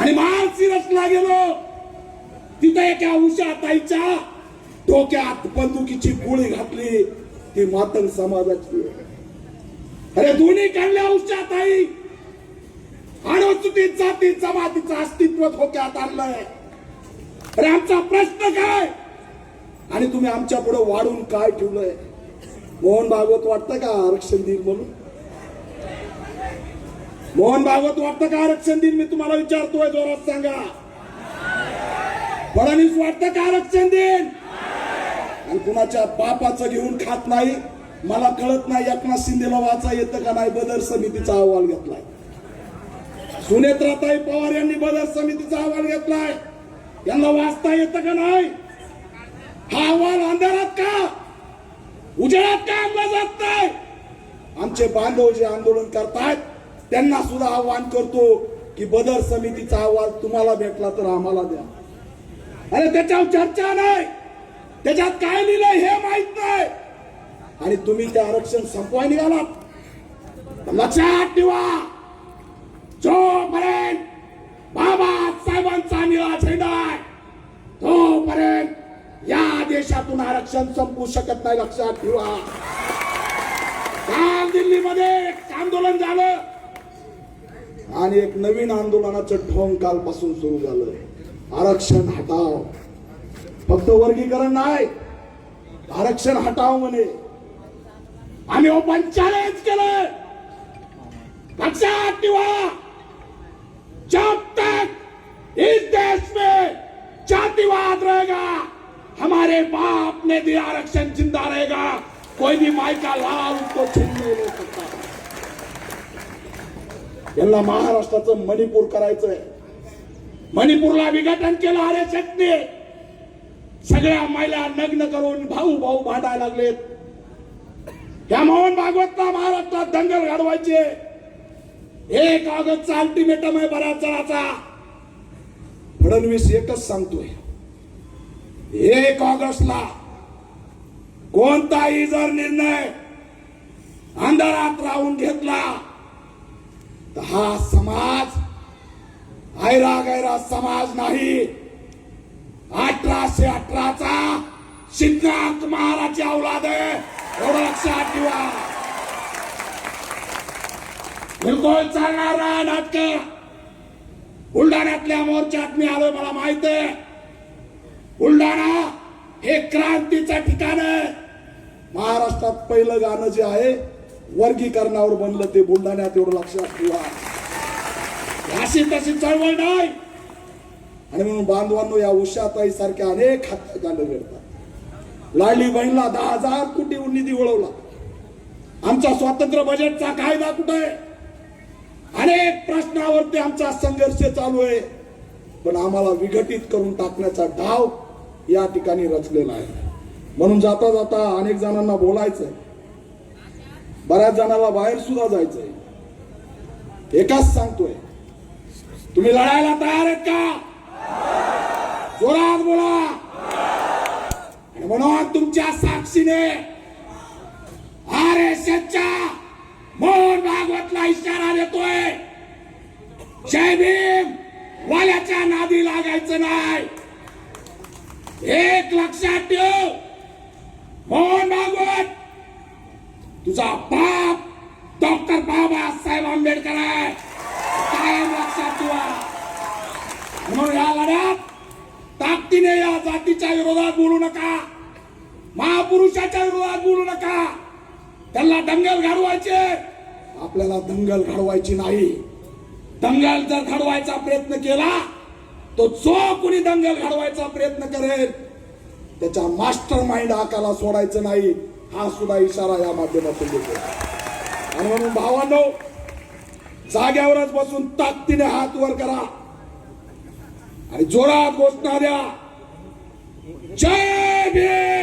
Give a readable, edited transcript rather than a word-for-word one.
आणि माळशिरसला गेलो, तिथं एका उषा ताईच्या डोक्यात बंदुकीची गोळी घातली, ती मातंग समाजाची. अरे दोन्ही काढल्या उषा ताई, अनुसूचित जाती जमातीचं अस्तित्व धोक्यात आणलंय. अरे आमचा प्रश्न काय, आणि तुम्ही आमच्या पुढे वाढून काय ठेवलंय? मोहन भागवत वाटतं का आरक्षण देईल म्हणून? मोहन भागवत वाटतं का आरक्षण देईल? मी तुम्हाला विचारतोय, जोरात सांगा. फडणवीस वाटतं का आरक्षण देईल? आणि कुणाच्या बापाचं घेऊन खात नाही. मला कळत नाही एकनाथ शिंदेला वाचा येतं का नाही. बदर समितीचा अहवाल घेतलाय. सुनेत्राताई पवार यांनी बदर समितीचा अहवाल घेतलाय. यांना वाचता येतं का नाही? हा अहवाल अंधारात का उजेडात का आणला जात नाही? आमचे बांधव जे आंदोलन करतायत त्यांना सुद्धा आव्हान करतो की बदर समितीचा अहवाल तुम्हाला भेटला तर आम्हाला द्या. अरे त्याच्यावर चर्चा नाही, त्याच्यात काय लिहिलंय हे माहित नाही, आणि तुम्ही ते आरक्षण संपवाय निघालात. लक्षात ठेवा, जोपर्यंत बाबासाहेबांचा निळा झेंडा आहे तोपर्यंत या देशातून आरक्षण संपू शकत नाही. लक्षात ठेवा. काल दिल्लीमध्ये एक आंदोलन झालं आणि एक नवीन आंदोलनाचं ढोंग कालपासून सुरू झालं. आरक्षण हटाव, फक्त वर्गीकरण नाही, आरक्षण हटाव म्हणे. आम्ही ओपन चॅलेंज केलं. लक्षात ठेवा, जब तक इस देश में जातिवाद रहेगा, हमारे बाप ने दिया आरक्षण जिंदा रहेगा. कोई भी माई का लाल उसको छीन नहीं ले सकता. यांना महाराष्ट्राचं मणिपूर करायचंय. मणिपूरला विघटन केलं आरक्षणने. सगळ्या महिला नग्न करून भाऊ भाऊ भांडायला लागलेत. या मोहन भागवतला महाराष्ट्रात दंगल घडवायचे. 1 ऑगस्टचा अल्टिमेटम आहे बऱ्याच जणांचा. फडणवीस एकच सांगतोय, 1 ऑगस्टला कोणताही जर निर्णय अंधारात राहून घेतला तर हा समाज ऐरा गैरा समाज नाही. 1818चा सिद्धार्थ महाराजची औलाद आहे, एवढं लक्षात ठेवा. बिलकुल चालणार नाही नाटक. बुलढाण्यातल्या मोर्चात मी आलोय, मला माहित आहे. बुलढाणा हे क्रांतीचं ठिकाण आहे. महाराष्ट्रात पहिलं गाणं जे आहे वर्गीकरणावर बनलं ते बुलढाण्यात, एवढं लक्षात ठेवा. अशी तशी चळवळ नाही. आणि म्हणून बांधवांनो, या उषाताई सारख्या अनेक हत्याकांड घडतात. लाडली बहिणीला 10,000 कोटी निधी वळवला. आमचा स्वातंत्र्य बजेटचा कायदा कुठे आहे? अनेक प्रश्नावरती आमचा संघर्ष चालू आहे. पण आम्हाला विघटित करून टाकण्याचा डाव या ठिकाणी रचलेला आहे. म्हणून जाता जाता अनेक जणांना बोलायचंय, बऱ्याच जणांना बाहेर सुद्धा जायचंय. एकाच सांगतोय, तुम्ही लढायला तयार आहेत का? जोरात बोला. आणि म्हणून तुमच्या साक्षीने आरएसएसच्या मोहन भागवतला इशारा देतोय, जय भीम वाल्याच्या नादी लागायचं नाही. एक लक्षात ठेव, मोहन भागवत तुझा बाप डॉक्टर बाबासाहेब आंबेडकर आहे, कायम लक्षात ठेवा. म्हणून या लढ्यात ताकदीने या जातीच्या विरोधात बोलू नका, महापुरुषाच्या विरोधात बोलू नका. त्यांना दंगल घडवायचे, आपल्याला दंगल घडवायची नाही. दंगल जर घडवायचा प्रयत्न केला तो जो कुणी दंगल घडवायचा प्रयत्न करेल त्याच्या मास्टर माइंड हाकाला सोडायचं नाही. हा सुद्धा इशारा या माध्यमातून देतो. आणि म्हणून भावांनो, जाग्यावरच बसून ताकदीने हात वर करा आणि जोरात घोषणा द्या, जय भीम.